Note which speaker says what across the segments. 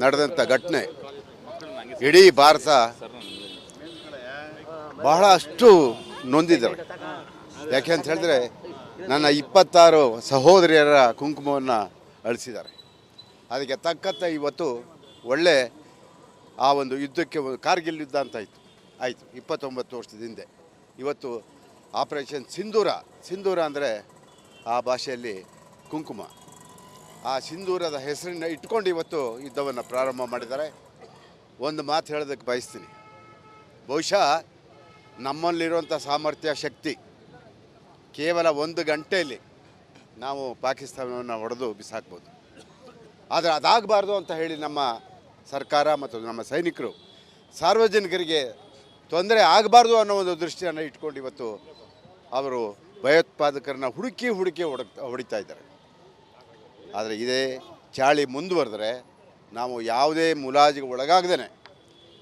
Speaker 1: ನಡೆದಂಥ ಘಟನೆ ಇಡೀ ಭಾರತ ಬಹಳಷ್ಟು ನೊಂದಿದ್ದಾರೆ. ಯಾಕೆ ಅಂತ ಹೇಳಿದ್ರೆ ನನ್ನ 26 ಸಹೋದರಿಯರ ಕುಂಕುಮವನ್ನು ಅಳಿಸಿದ್ದಾರೆ. ಅದಕ್ಕೆ ತಕ್ಕಂತೆ ಇವತ್ತು ಒಳ್ಳೆ ಆ ಒಂದು ಯುದ್ಧಕ್ಕೆ ಕಾರ್ಗಿಲ್ ಯುದ್ಧ ಅಂತ ಆಯಿತು 29 ವರ್ಷದ ಹಿಂದೆ. ಇವತ್ತು ಆಪರೇಷನ್ ಸಿಂಧೂರ ಅಂದರೆ ಆ ಭಾಷೆಯಲ್ಲಿ ಕುಂಕುಮ, ಆ ಸಿಂಧೂರದ ಹೆಸರನ್ನು ಇಟ್ಕೊಂಡು ಇವತ್ತು ಯುದ್ಧವನ್ನು ಪ್ರಾರಂಭ ಮಾಡಿದ್ದಾರೆ. ಒಂದು ಮಾತು ಹೇಳೋದಕ್ಕೆ ಬಯಸ್ತೀನಿ, ಬಹುಶಃ ನಮ್ಮಲ್ಲಿರುವಂಥ ಸಾಮರ್ಥ್ಯ ಶಕ್ತಿ ಕೇವಲ 1 ಗಂಟೆಯಲ್ಲಿ ನಾವು ಪಾಕಿಸ್ತಾನವನ್ನು ಹೊಡೆದು ಬಿಸಾಕ್ಬೋದು. ಆದರೆ ಅದಾಗಬಾರ್ದು ಅಂತ ಹೇಳಿ ನಮ್ಮ ಸರ್ಕಾರ ಮತ್ತು ನಮ್ಮ ಸೈನಿಕರು ಸಾರ್ವಜನಿಕರಿಗೆ ತೊಂದರೆ ಆಗಬಾರ್ದು ಅನ್ನೋ ಒಂದು ದೃಷ್ಟಿಯನ್ನು ಇಟ್ಕೊಂಡು ಇವತ್ತು ಅವರು ಭಯೋತ್ಪಾದಕರನ್ನ ಹುಡುಕಿ ಹೊಡಿತಾ ಇದ್ದಾರೆ. ಆದರೆ ಇದೇ ಚಾಳಿ ಮುಂದುವರೆದ್ರೆ ನಾವು ಯಾವುದೇ ಮುಲಾಜಿಗೆ ಒಳಗಾಗದೇ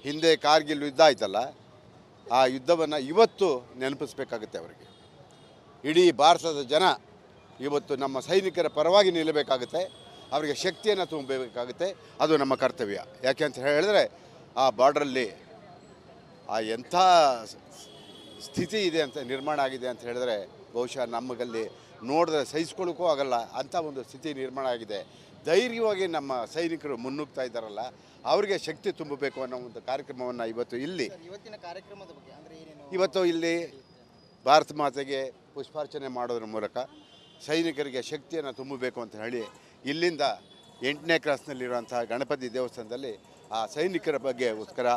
Speaker 1: ಹಿಂದೆ ಕಾರ್ಗಿಲ್ ಯುದ್ಧ ಆಯ್ತಲ್ಲ, ಆ ಯುದ್ಧವನ್ನು ಇವತ್ತು ನೆನಪಿಸ್ಬೇಕಾಗುತ್ತೆ ಅವರಿಗೆ. ಇಡೀ ಭಾರತದ ಜನ ಇವತ್ತು ನಮ್ಮ ಸೈನಿಕರ ಪರವಾಗಿ ನಿಲ್ಲಬೇಕಾಗುತ್ತೆ, ಅವರಿಗೆ ಶಕ್ತಿಯನ್ನು ತುಂಬಬೇಕಾಗುತ್ತೆ. ಅದು ನಮ್ಮ ಕರ್ತವ್ಯ. ಯಾಕೆ ಅಂತ ಹೇಳಿದ್ರೆ ಆ ಬಾರ್ಡ್ರಲ್ಲಿ ಆ ಎಂಥ ಸ್ಥಿತಿ ಇದೆ ಅಂತ ನಿರ್ಮಾಣ ಆಗಿದೆ ಅಂತ ಹೇಳಿದ್ರೆ ಬಹುಶಃ ನಮಗಲ್ಲಿ ನೋಡಿದ್ರೆ ಸಹಿಸ್ಕೊಳ್ಳೋಕ್ಕೂ ಆಗಲ್ಲ ಅಂಥ ಒಂದು ಸ್ಥಿತಿ ನಿರ್ಮಾಣ ಆಗಿದೆ. ಧೈರ್ಯವಾಗಿ ನಮ್ಮ ಸೈನಿಕರು ಮುನ್ನುಗ್ತಾ ಇದ್ದಾರಲ್ಲ, ಅವರಿಗೆ ಶಕ್ತಿ ತುಂಬಬೇಕು ಅನ್ನೋ ಒಂದು ಕಾರ್ಯಕ್ರಮವನ್ನು ಇವತ್ತು ಇಲ್ಲಿ ಇಲ್ಲಿ ಭಾರತ ಮಾತೆಗೆ ಪುಷ್ಪಾರ್ಚನೆ ಮಾಡೋದ್ರ ಮೂಲಕ ಸೈನಿಕರಿಗೆ ಶಕ್ತಿಯನ್ನು ತುಂಬಬೇಕು ಅಂತ ಹೇಳಿ ಇಲ್ಲಿಂದ 8ನೇ ಕ್ರಾಸ್ನಲ್ಲಿರುವಂಥ ಗಣಪತಿ ದೇವಸ್ಥಾನದಲ್ಲಿ ಆ ಸೈನಿಕರ ಬಗ್ಗೆಗೋಸ್ಕರ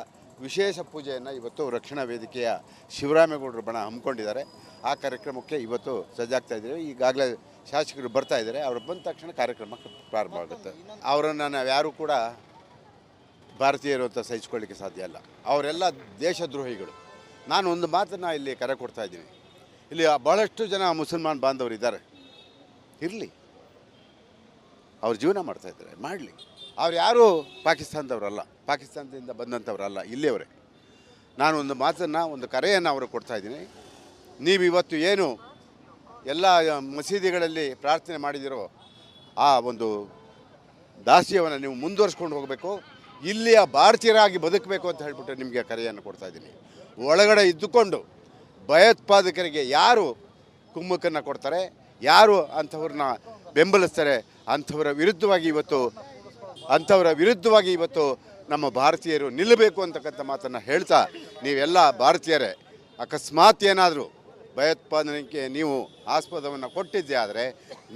Speaker 1: ವಿಶೇಷ ಪೂಜೆಯನ್ನು ಇವತ್ತು ರಕ್ಷಣಾ ವೇದಿಕೆಯ ಶಿವರಾಮೇಗೌಡರು ಬಣ ಹಮ್ಮಿಕೊಂಡಿದ್ದಾರೆ. ಆ ಕಾರ್ಯಕ್ರಮಕ್ಕೆ ಇವತ್ತು ಸಜ್ಜಾಗ್ತಾ ಇದ್ದೀವಿ. ಈಗಾಗಲೇ ಶಾಸಕರು ಬರ್ತಾ ಇದ್ದಾರೆ. ಅವರು ಬಂದ ತಕ್ಷಣ ಕಾರ್ಯಕ್ರಮ ಪ್ರಾರಂಭ ಆಗುತ್ತೆ. ಅವರನ್ನು ನಾವು ಯಾರೂ ಕೂಡ ಭಾರತೀಯರು ಅಂತ ಸಹಿಸ್ಕೊಳ್ಳಿಕ್ಕೆ ಸಾಧ್ಯ ಇಲ್ಲ. ಅವರೆಲ್ಲ ದೇಶದ್ರೋಹಿಗಳು. ನಾನು ಒಂದು ಮಾತನ್ನು ಇಲ್ಲಿ ಕರೆ ಕೊಡ್ತಾ ಇದ್ದೀನಿ, ಇಲ್ಲಿ ಭಾಳಷ್ಟು ಜನ ಮುಸಲ್ಮಾನ್ ಬಾಂಧವರು ಇದ್ದಾರೆ, ಇರಲಿ, ಅವ್ರು ಜೀವನ ಮಾಡ್ತಾಯಿದ್ದಾರೆ, ಮಾಡಲಿ. ಅವ್ರು ಯಾರೂ ಪಾಕಿಸ್ತಾನದವರಲ್ಲ, ಪಾಕಿಸ್ತಾನದಿಂದ ಬಂದಂಥವರಲ್ಲ, ಇಲ್ಲಿಯವರೇ. ನಾನು ಒಂದು ಮಾತನ್ನು, ಒಂದು ಕರೆಯನ್ನು ಅವರು ಕೊಡ್ತಾಯಿದ್ದೀನಿ. ನೀವು ಇವತ್ತು ಏನು ಎಲ್ಲ ಮಸೀದಿಗಳಲ್ಲಿ ಪ್ರಾರ್ಥನೆ ಮಾಡಿದಿರೋ ಆ ಒಂದು ದಾಸ್ಯವನ್ನು ನೀವು ಮುಂದುವರಿಸ್ಕೊಂಡು ಹೋಗಬೇಕು, ಇಲ್ಲಿಯ ಭಾರತೀಯರಾಗಿ ಬದುಕಬೇಕು ಅಂತ ಹೇಳಿಬಿಟ್ಟು ನಿಮಗೆ ಕರೆಯನ್ನು ಕೊಡ್ತಾಯಿದ್ದೀನಿ. ಒಳಗಡೆ ಇದ್ದುಕೊಂಡು ಭಯೋತ್ಪಾದಕರಿಗೆ ಯಾರು ಕುಮ್ಮಕ್ಕನ್ನು ಕೊಡ್ತಾರೆ, ಯಾರು ಅಂಥವ್ರನ್ನ ಬೆಂಬಲಿಸ್ತಾರೆ, ಅಂಥವರ ವಿರುದ್ಧವಾಗಿ ಇವತ್ತು ನಮ್ಮ ಭಾರತೀಯರು ನಿಲ್ಲಬೇಕು ಅಂತಕ್ಕಂಥ ಮಾತನ್ನು ಹೇಳ್ತಾ, ನೀವೆಲ್ಲ ಭಾರತೀಯರೇ ಅಕಸ್ಮಾತ್ ಏನಾದರೂ ಭಯೋತ್ಪಾದನೆಗೆ ನೀವು ಆಸ್ಪದವನ್ನು ಕೊಟ್ಟಿದ್ದೆ ಆದರೆ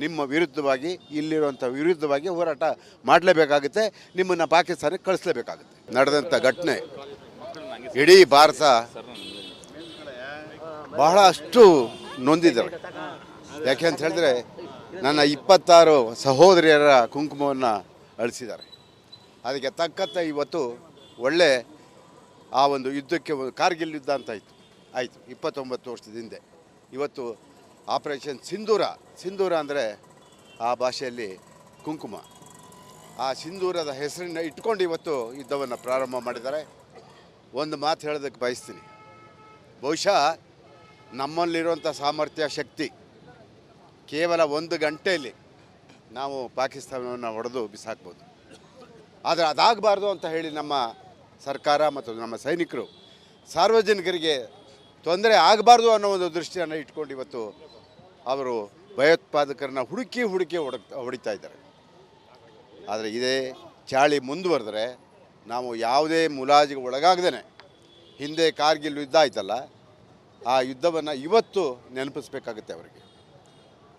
Speaker 1: ನಿಮ್ಮ ವಿರುದ್ಧವಾಗಿ, ಇಲ್ಲಿರುವಂಥ ವಿರುದ್ಧವಾಗಿ ಹೋರಾಟ ಮಾಡಲೇಬೇಕಾಗುತ್ತೆ, ನಿಮ್ಮನ್ನು ಪಾಕಿಸ್ತಾನಕ್ಕೆ ಕಳಿಸ್ಲೇಬೇಕಾಗುತ್ತೆ. ನಡೆದಂಥ ಘಟನೆ ಇಡೀ ಭಾರತ ಬಹಳಷ್ಟು ನೊಂದಿದ್ದಾರೆ. ಯಾಕೆ ಅಂತ ಹೇಳಿದ್ರೆ ನನ್ನ 26 ಸಹೋದರಿಯರ ಕುಂಕುಮವನ್ನು ಅಳಿಸಿದ್ದಾರೆ. ಅದಕ್ಕೆ ತಕ್ಕಂತೆ ಇವತ್ತು ಒಳ್ಳೆ ಆ ಒಂದು ಯುದ್ಧಕ್ಕೆ ಕಾರ್ಗಿಲ್ ಯುದ್ಧ ಅಂತ ಆಯಿತು 29 ವರ್ಷದ ಹಿಂದೆ. ಇವತ್ತು ಆಪರೇಷನ್ ಸಿಂಧೂರ ಅಂದರೆ ಆ ಭಾಷೆಯಲ್ಲಿ ಕುಂಕುಮ, ಆ ಸಿಂಧೂರದ ಹೆಸರನ್ನು ಇಟ್ಕೊಂಡು ಇವತ್ತು ಯುದ್ಧವನ್ನು ಪ್ರಾರಂಭ ಮಾಡಿದ್ದಾರೆ. ಒಂದು ಮಾತು ಹೇಳೋದಕ್ಕೆ ಬಯಸ್ತೀನಿ, ಬಹುಶಃ ನಮ್ಮಲ್ಲಿರುವಂಥ ಸಾಮರ್ಥ್ಯ ಶಕ್ತಿ ಕೇವಲ 1 ಗಂಟೆಯಲ್ಲಿ ನಾವು ಪಾಕಿಸ್ತಾನವನ್ನು ಹೊಡೆದು ಬಿಸಾಕ್ಬೋದು. ಆದರೆ ಅದಾಗಬಾರ್ದು ಅಂತ ಹೇಳಿ ನಮ್ಮ ಸರ್ಕಾರ ಮತ್ತು ನಮ್ಮ ಸೈನಿಕರು ಸಾರ್ವಜನಿಕರಿಗೆ ತೊಂದರೆ ಆಗಬಾರ್ದು ಅನ್ನೋ ಒಂದು ದೃಷ್ಟಿಯನ್ನು ಇಟ್ಕೊಂಡು ಇವತ್ತು ಅವರು ಭಯೋತ್ಪಾದಕರನ್ನ ಹುಡುಕಿ ಹೊಡಿತಾ ಇದ್ದಾರೆ. ಆದರೆ ಇದೇ ಚಾಳಿ ಮುಂದುವರೆದ್ರೆ ನಾವು ಯಾವುದೇ ಮುಲಾಜಿಗೆ ಒಳಗಾಗದೇ ಹಿಂದೆ ಕಾರ್ಗಿಲ್ ಯುದ್ಧ ಆಯ್ತಲ್ಲ, ಆ ಯುದ್ಧವನ್ನು ಇವತ್ತು ನೆನಪಿಸ್ಬೇಕಾಗುತ್ತೆ ಅವರಿಗೆ.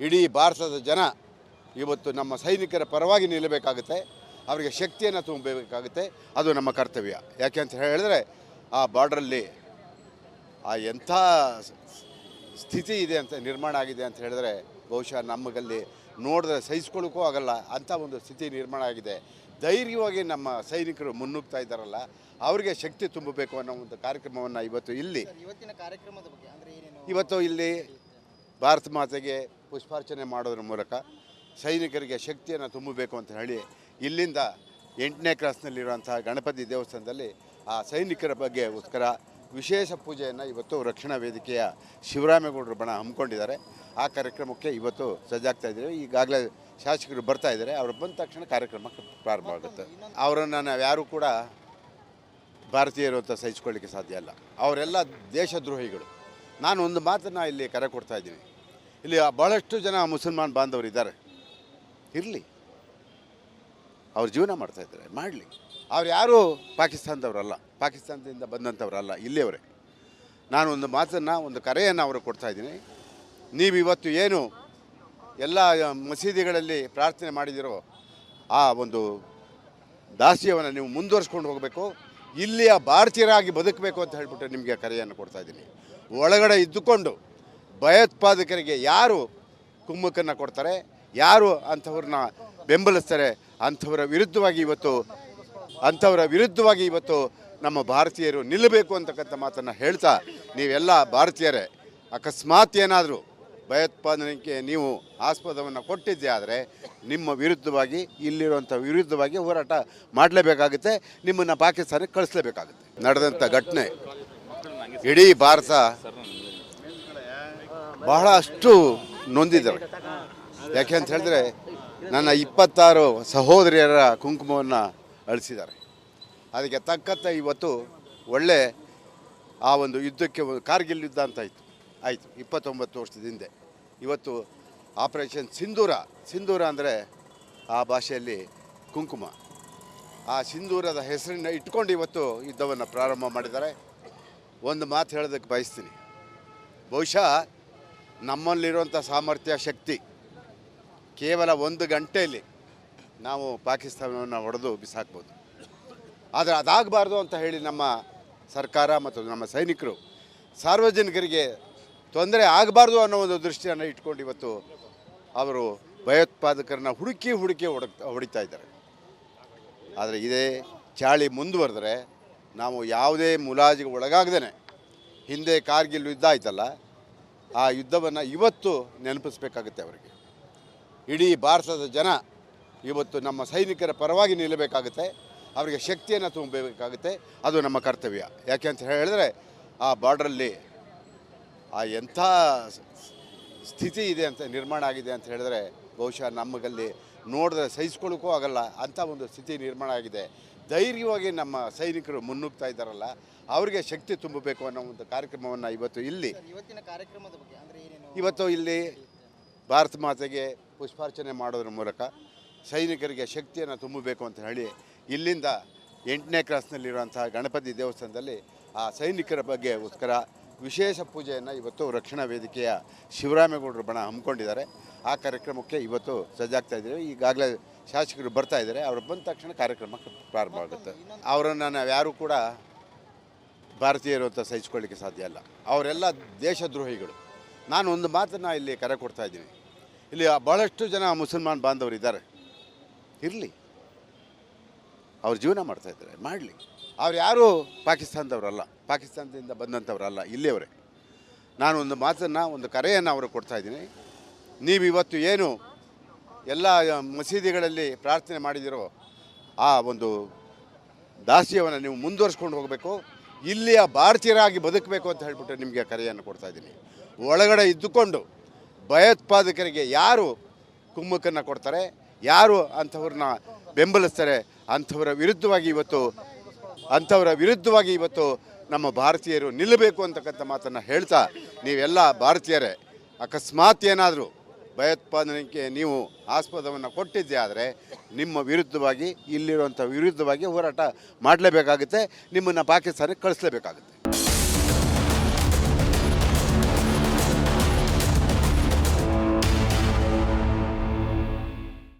Speaker 1: ಇಡೀ ಭಾರತದ ಜನ ಇವತ್ತು ನಮ್ಮ ಸೈನಿಕರ ಪರವಾಗಿ ನಿಲ್ಲಬೇಕಾಗುತ್ತೆ, ಅವರಿಗೆ ಶಕ್ತಿಯನ್ನು ತುಂಬಬೇಕಾಗುತ್ತೆ. ಅದು ನಮ್ಮ ಕರ್ತವ್ಯ. ಯಾಕೆ ಅಂತ ಹೇಳಿದ್ರೆ ಆ ಬಾರ್ಡ್ರಲ್ಲಿ ಆ ಎಂಥ ಸ್ಥಿತಿ ಇದೆ ಅಂತ ನಿರ್ಮಾಣ ಆಗಿದೆ ಅಂತ ಹೇಳಿದ್ರೆ ಬಹುಶಃ ನಮಗಲ್ಲಿ ನೋಡಿದ್ರೆ ಸಹಿಸ್ಕೊಳ್ಳೋಕ್ಕೂ ಆಗಲ್ಲ ಅಂಥ ಒಂದು ಸ್ಥಿತಿ ನಿರ್ಮಾಣ ಆಗಿದೆ. ಧೈರ್ಯವಾಗಿ ನಮ್ಮ ಸೈನಿಕರು ಮುನ್ನುಗ್ತಾ ಇದ್ದಾರಲ್ಲ, ಅವರಿಗೆ ಶಕ್ತಿ ತುಂಬಬೇಕು ಅನ್ನೋ ಒಂದು ಕಾರ್ಯಕ್ರಮವನ್ನು ಇವತ್ತು ಇಲ್ಲಿ ಭಾರತ ಮಾತೆಗೆ ಪುಷ್ಪಾರ್ಚನೆ ಮಾಡೋದ್ರ ಮೂಲಕ ಸೈನಿಕರಿಗೆ ಶಕ್ತಿಯನ್ನು ತುಂಬಬೇಕು ಅಂತ ಹೇಳಿ ಇಲ್ಲಿಂದ 8ನೇ ಕ್ರಾಸ್ನಲ್ಲಿರುವಂಥ ಗಣಪತಿ ದೇವಸ್ಥಾನದಲ್ಲಿ ಆ ಸೈನಿಕರ ಬಗ್ಗೆಗೋಸ್ಕರ ವಿಶೇಷ ಪೂಜೆಯನ್ನು ಇವತ್ತು ರಕ್ಷಣಾ ವೇದಿಕೆಯ ಶಿವರಾಮೇಗೌಡರು ಬಣ ಹಮ್ಮಿಕೊಂಡಿದ್ದಾರೆ. ಆ ಕಾರ್ಯಕ್ರಮಕ್ಕೆ ಇವತ್ತು ಸಜ್ಜಾಗ್ತಾ ಇದ್ದೀವಿ. ಈಗಾಗಲೇ ಶಾಸಕರು ಬರ್ತಾ ಇದ್ದಾರೆ. ಅವರು ಬಂದ ತಕ್ಷಣ ಕಾರ್ಯಕ್ರಮ ಪ್ರಾರಂಭ ಆಗುತ್ತೆ. ಅವರನ್ನು ನಾವು ಯಾರೂ ಕೂಡ ಭಾರತೀಯರು ಅಂತ ಸಹಿಸ್ಕೊಳ್ಳಿಕ್ಕೆ ಸಾಧ್ಯ ಇಲ್ಲ. ಅವರೆಲ್ಲ ದೇಶದ್ರೋಹಿಗಳು. ನಾನು ಒಂದು ಮಾತನ್ನು ಇಲ್ಲಿ ಕರೆ ಕೊಡ್ತಾ ಇದ್ದೀನಿ. ಇಲ್ಲಿ ಭಾಳಷ್ಟು ಜನ ಮುಸಲ್ಮಾನ್ ಬಾಂಧವರು ಇದ್ದಾರೆ. ಇರಲಿ, ಅವ್ರ ಜೀವನ ಮಾಡ್ತಾಯಿದ್ದಾರೆ, ಮಾಡಲಿ. ಅವ್ರು ಯಾರೂ ಪಾಕಿಸ್ತಾನದವರಲ್ಲ, ಪಾಕಿಸ್ತಾನದಿಂದ ಬಂದಂಥವರಲ್ಲ, ಇಲ್ಲಿಯವರೇ. ನಾನು ಒಂದು ಮಾತನ್ನು, ಒಂದು ಕರೆಯನ್ನು ಅವರು ಕೊಡ್ತಾಯಿದ್ದೀನಿ. ನೀವು ಇವತ್ತು ಏನು ಎಲ್ಲ ಮಸೀದಿಗಳಲ್ಲಿ ಪ್ರಾರ್ಥನೆ ಮಾಡಿದಿರೋ ಆ ಒಂದು ದಾಸ್ಯವನ್ನು ನೀವು ಮುಂದುವರಿಸ್ಕೊಂಡು ಹೋಗಬೇಕು. ಇಲ್ಲಿಯ ಭಾರತೀಯರಾಗಿ ಬದುಕಬೇಕು ಅಂತ ಹೇಳ್ಬಿಟ್ಟು ನಿಮಗೆ ಕರೆಯನ್ನು ಕೊಡ್ತಾಯಿದ್ದೀನಿ. ಒಳಗಡೆ ಇದ್ದುಕೊಂಡು ಭಯೋತ್ಪಾದಕರಿಗೆ ಯಾರು ಕುಮ್ಮಕ್ಕನ್ನು ಕೊಡ್ತಾರೆ, ಯಾರು ಅಂಥವ್ರನ್ನ ಬೆಂಬಲಿಸ್ತಾರೆ, ಅಂಥವರ ವಿರುದ್ಧವಾಗಿ ಇವತ್ತು ನಮ್ಮ ಭಾರತೀಯರು ನಿಲ್ಲಬೇಕು ಅಂತಕ್ಕಂಥ ಮಾತನ್ನು ಹೇಳ್ತಾ, ನೀವೆಲ್ಲ ಭಾರತೀಯರೇ ಅಕಸ್ಮಾತ್ ಏನಾದರೂ ಭಯೋತ್ಪಾದನೆಗೆ ನೀವು ಆಸ್ಪದವನ್ನು ಕೊಟ್ಟಿದ್ದೆ ಆದರೆ ನಿಮ್ಮ ವಿರುದ್ಧವಾಗಿ, ಇಲ್ಲಿರುವಂಥ ವಿರುದ್ಧವಾಗಿ ಹೋರಾಟ ಮಾಡಲೇಬೇಕಾಗುತ್ತೆ. ನಿಮ್ಮನ್ನು ಪಾಕಿಸ್ತಾನಕ್ಕೆ ಕಳಿಸ್ಲೇಬೇಕಾಗುತ್ತೆ. ನಡೆದಂಥ ಘಟನೆ ಇಡೀ ಭಾರತ ಬಹಳಷ್ಟು ನೊಂದಿದ್ದಾರೆ. ಯಾಕೆ ಅಂತ ಹೇಳಿದ್ರೆ, ನನ್ನ 26 ಸಹೋದರಿಯರ ಕುಂಕುಮವನ್ನು ಅಳಿಸಿದ್ದಾರೆ. ಅದಕ್ಕೆ ತಕ್ಕಂತೆ ಇವತ್ತು ಒಳ್ಳೆ ಆ ಒಂದು ಯುದ್ಧಕ್ಕೆ, ಕಾರ್ಗಿಲ್ ಯುದ್ಧ ಅಂತ ಆಯಿತು 29 ವರ್ಷದ ಹಿಂದೆ. ಇವತ್ತು ಆಪರೇಷನ್ ಸಿಂಧೂರ ಅಂದರೆ ಆ ಭಾಷೆಯಲ್ಲಿ ಕುಂಕುಮ. ಆ ಸಿಂಧೂರದ ಹೆಸರನ್ನು ಇಟ್ಕೊಂಡು ಇವತ್ತು ಯುದ್ಧವನ್ನು ಪ್ರಾರಂಭ ಮಾಡಿದ್ದಾರೆ. ಒಂದು ಮಾತು ಹೇಳೋದಕ್ಕೆ ಬಯಸ್ತೀನಿ. ಬಹುಶಃ ನಮ್ಮಲ್ಲಿರುವಂಥ ಸಾಮರ್ಥ್ಯ, ಶಕ್ತಿ ಕೇವಲ 1 ಗಂಟೆಯಲ್ಲಿ ನಾವು ಪಾಕಿಸ್ತಾನವನ್ನು ಹೊಡೆದು ಬಿಸಾಕ್ಬೋದು. ಆದರೆ ಅದಾಗಬಾರ್ದು ಅಂತ ಹೇಳಿ ನಮ್ಮ ಸರ್ಕಾರ ಮತ್ತು ನಮ್ಮ ಸೈನಿಕರು ಸಾರ್ವಜನಿಕರಿಗೆ ತೊಂದರೆ ಆಗಬಾರ್ದು ಅನ್ನೋ ಒಂದು ದೃಷ್ಟಿಯನ್ನು ಇಟ್ಕೊಂಡು ಇವತ್ತು ಅವರು ಭಯೋತ್ಪಾದಕರನ್ನ ಹುಡುಕಿ ಹೊಡಿತಾ ಇದ್ದಾರೆ. ಆದರೆ ಇದೇ ಚಾಳಿ ಮುಂದುವರೆದ್ರೆ ನಾವು ಯಾವುದೇ ಮುಲಾಜಿಗೆ ಒಳಗಾಗದೇ, ಹಿಂದೆ ಕಾರ್ಗಿಲ್ ಯುದ್ಧ ಆಯ್ತಲ್ಲ, ಆ ಯುದ್ಧವನ್ನು ಇವತ್ತು ನೆನಪಿಸ್ಬೇಕಾಗುತ್ತೆ ಅವರಿಗೆ. ಇಡೀ ಭಾರತದ ಜನ ಇವತ್ತು ನಮ್ಮ ಸೈನಿಕರ ಪರವಾಗಿ ನಿಲ್ಲಬೇಕಾಗುತ್ತೆ. ಅವರಿಗೆ ಶಕ್ತಿಯನ್ನು ತುಂಬಬೇಕಾಗುತ್ತೆ. ಅದು ನಮ್ಮ ಕರ್ತವ್ಯ. ಯಾಕೆ ಅಂತ ಹೇಳಿದ್ರೆ, ಆ ಬಾರ್ಡ್ರಲ್ಲಿ ಆ ಎಂಥ ಸ್ಥಿತಿ ಇದೆ ಅಂತ, ನಿರ್ಮಾಣ ಆಗಿದೆ ಅಂತ ಹೇಳಿದ್ರೆ, ಬಹುಶಃ ನಮಗಲ್ಲಿ ನೋಡಿದ್ರೆ ಸಹಿಸ್ಕೊಳ್ಳೋಕ್ಕೂ ಆಗಲ್ಲ. ಅಂಥ ಒಂದು ಸ್ಥಿತಿ ನಿರ್ಮಾಣ ಆಗಿದೆ. ಧೈರ್ಯವಾಗಿ ನಮ್ಮ ಸೈನಿಕರು ಮುನ್ನುಗ್ತಾ ಇದ್ದಾರಲ್ಲ, ಅವರಿಗೆ ಶಕ್ತಿ ತುಂಬಬೇಕು ಅನ್ನೋ ಒಂದು ಕಾರ್ಯಕ್ರಮವನ್ನು ಇವತ್ತು ಇಲ್ಲಿ, ಇವತ್ತು ಇಲ್ಲಿ ಭಾರತ ಮಾತೆಗೆ ಪುಷ್ಪಾರ್ಚನೆ ಮಾಡೋದ್ರ ಮೂಲಕ ಸೈನಿಕರಿಗೆ ಶಕ್ತಿಯನ್ನು ತುಂಬಬೇಕು ಅಂತ ಹೇಳಿ, ಇಲ್ಲಿಂದ 8ನೇ ಕ್ರಾಸ್ನಲ್ಲಿರುವಂತಹ ಗಣಪತಿ ದೇವಸ್ಥಾನದಲ್ಲಿ ಆ ಸೈನಿಕರ ಬಗ್ಗೆಗೋಸ್ಕರ ವಿಶೇಷ ಪೂಜೆಯನ್ನು ಇವತ್ತು ರಕ್ಷಣಾ ವೇದಿಕೆಯ ಶಿವರಾಮೇಗೌಡರು ಬಣ ಹಮ್ಮಿಕೊಂಡಿದ್ದಾರೆ. ಆ ಕಾರ್ಯಕ್ರಮಕ್ಕೆ ಇವತ್ತು ಸಜ್ಜಾಗ್ತಾ ಇದ್ದೀವಿ. ಈಗಾಗಲೇ ಶಾಸಕರು ಬರ್ತಾ ಇದ್ದಾರೆ. ಅವರು ಬಂದ ತಕ್ಷಣ ಕಾರ್ಯಕ್ರಮ ಪ್ರಾರಂಭ ಆಗುತ್ತೆ. ಅವರನ್ನು ನಾವು ಯಾರೂ ಕೂಡ ಭಾರತೀಯರು ಅಂತ ಸಹಿಸ್ಕೊಳ್ಳಿಕ್ಕೆ ಸಾಧ್ಯ ಇಲ್ಲ. ಅವರೆಲ್ಲ ದೇಶದ್ರೋಹಿಗಳು. ನಾನು ಒಂದು ಮಾತನ್ನು ಇಲ್ಲಿ ಕರೆ ಕೊಡ್ತಾ ಇದ್ದೀನಿ. ಇಲ್ಲಿ ಭಾಳಷ್ಟು ಜನ ಮುಸಲ್ಮಾನ್ ಬಾಂಧವರು ಇದ್ದಾರೆ. ಇರಲಿ, ಅವ್ರ ಜೀವನ ಮಾಡ್ತಾಯಿದ್ದಾರೆ, ಮಾಡಲಿ. ಅವ್ರು ಯಾರೂ ಪಾಕಿಸ್ತಾನದವರಲ್ಲ, ಪಾಕಿಸ್ತಾನದಿಂದ ಬಂದಂಥವರಲ್ಲ, ಇಲ್ಲಿಯವರೇ. ನಾನು ಒಂದು ಮಾತನ್ನು, ಒಂದು ಕರೆಯನ್ನು ಅವರು ಕೊಡ್ತಾಯಿದ್ದೀನಿ. ನೀವು ಇವತ್ತು ಏನು ಎಲ್ಲ ಮಸೀದಿಗಳಲ್ಲಿ ಪ್ರಾರ್ಥನೆ ಮಾಡಿದಿರೋ ಆ ಒಂದು ದಾಸ್ಯವನ್ನು ನೀವು ಮುಂದುವರಿಸ್ಕೊಂಡು ಹೋಗಬೇಕು. ಇಲ್ಲಿಯ ಭಾರತೀಯರಾಗಿ ಬದುಕಬೇಕು ಅಂತ ಹೇಳ್ಬಿಟ್ಟು ನಿಮಗೆ ಕರೆಯನ್ನು ಕೊಡ್ತಾಯಿದ್ದೀನಿ. ಒಳಗಡೆ ಇದ್ದುಕೊಂಡು ಭಯೋತ್ಪಾದಕರಿಗೆ ಯಾರು ಕುಮ್ಮಕ್ಕನ್ನು ಕೊಡ್ತಾರೆ, ಯಾರು ಅಂಥವ್ರನ್ನ ಬೆಂಬಲಿಸ್ತಾರೆ, ಅಂಥವರ ವಿರುದ್ಧವಾಗಿ ಇವತ್ತು ನಮ್ಮ ಭಾರತೀಯರು ನಿಲ್ಲಬೇಕು ಅಂತಕ್ಕಂಥ ಮಾತನ್ನು ಹೇಳ್ತಾ, ನೀವೆಲ್ಲ ಭಾರತೀಯರೇ ಅಕಸ್ಮಾತ್ ಏನಾದರೂ ಭಯೋತ್ಪಾದನೆಗೆ ನೀವು ಆಸ್ಪದವನ್ನು ಕೊಟ್ಟಿದ್ದೆ ಆದರೆ ನಿಮ್ಮ ವಿರುದ್ಧವಾಗಿ, ಇಲ್ಲಿರುವಂಥ ವಿರುದ್ಧವಾಗಿ ಹೋರಾಟ ಮಾಡಲೇಬೇಕಾಗುತ್ತೆ. ನಿಮ್ಮನ್ನು ಪಾಕಿಸ್ತಾನಕ್ಕೆ ಕಳಿಸ್ಲೇಬೇಕಾಗುತ್ತೆ.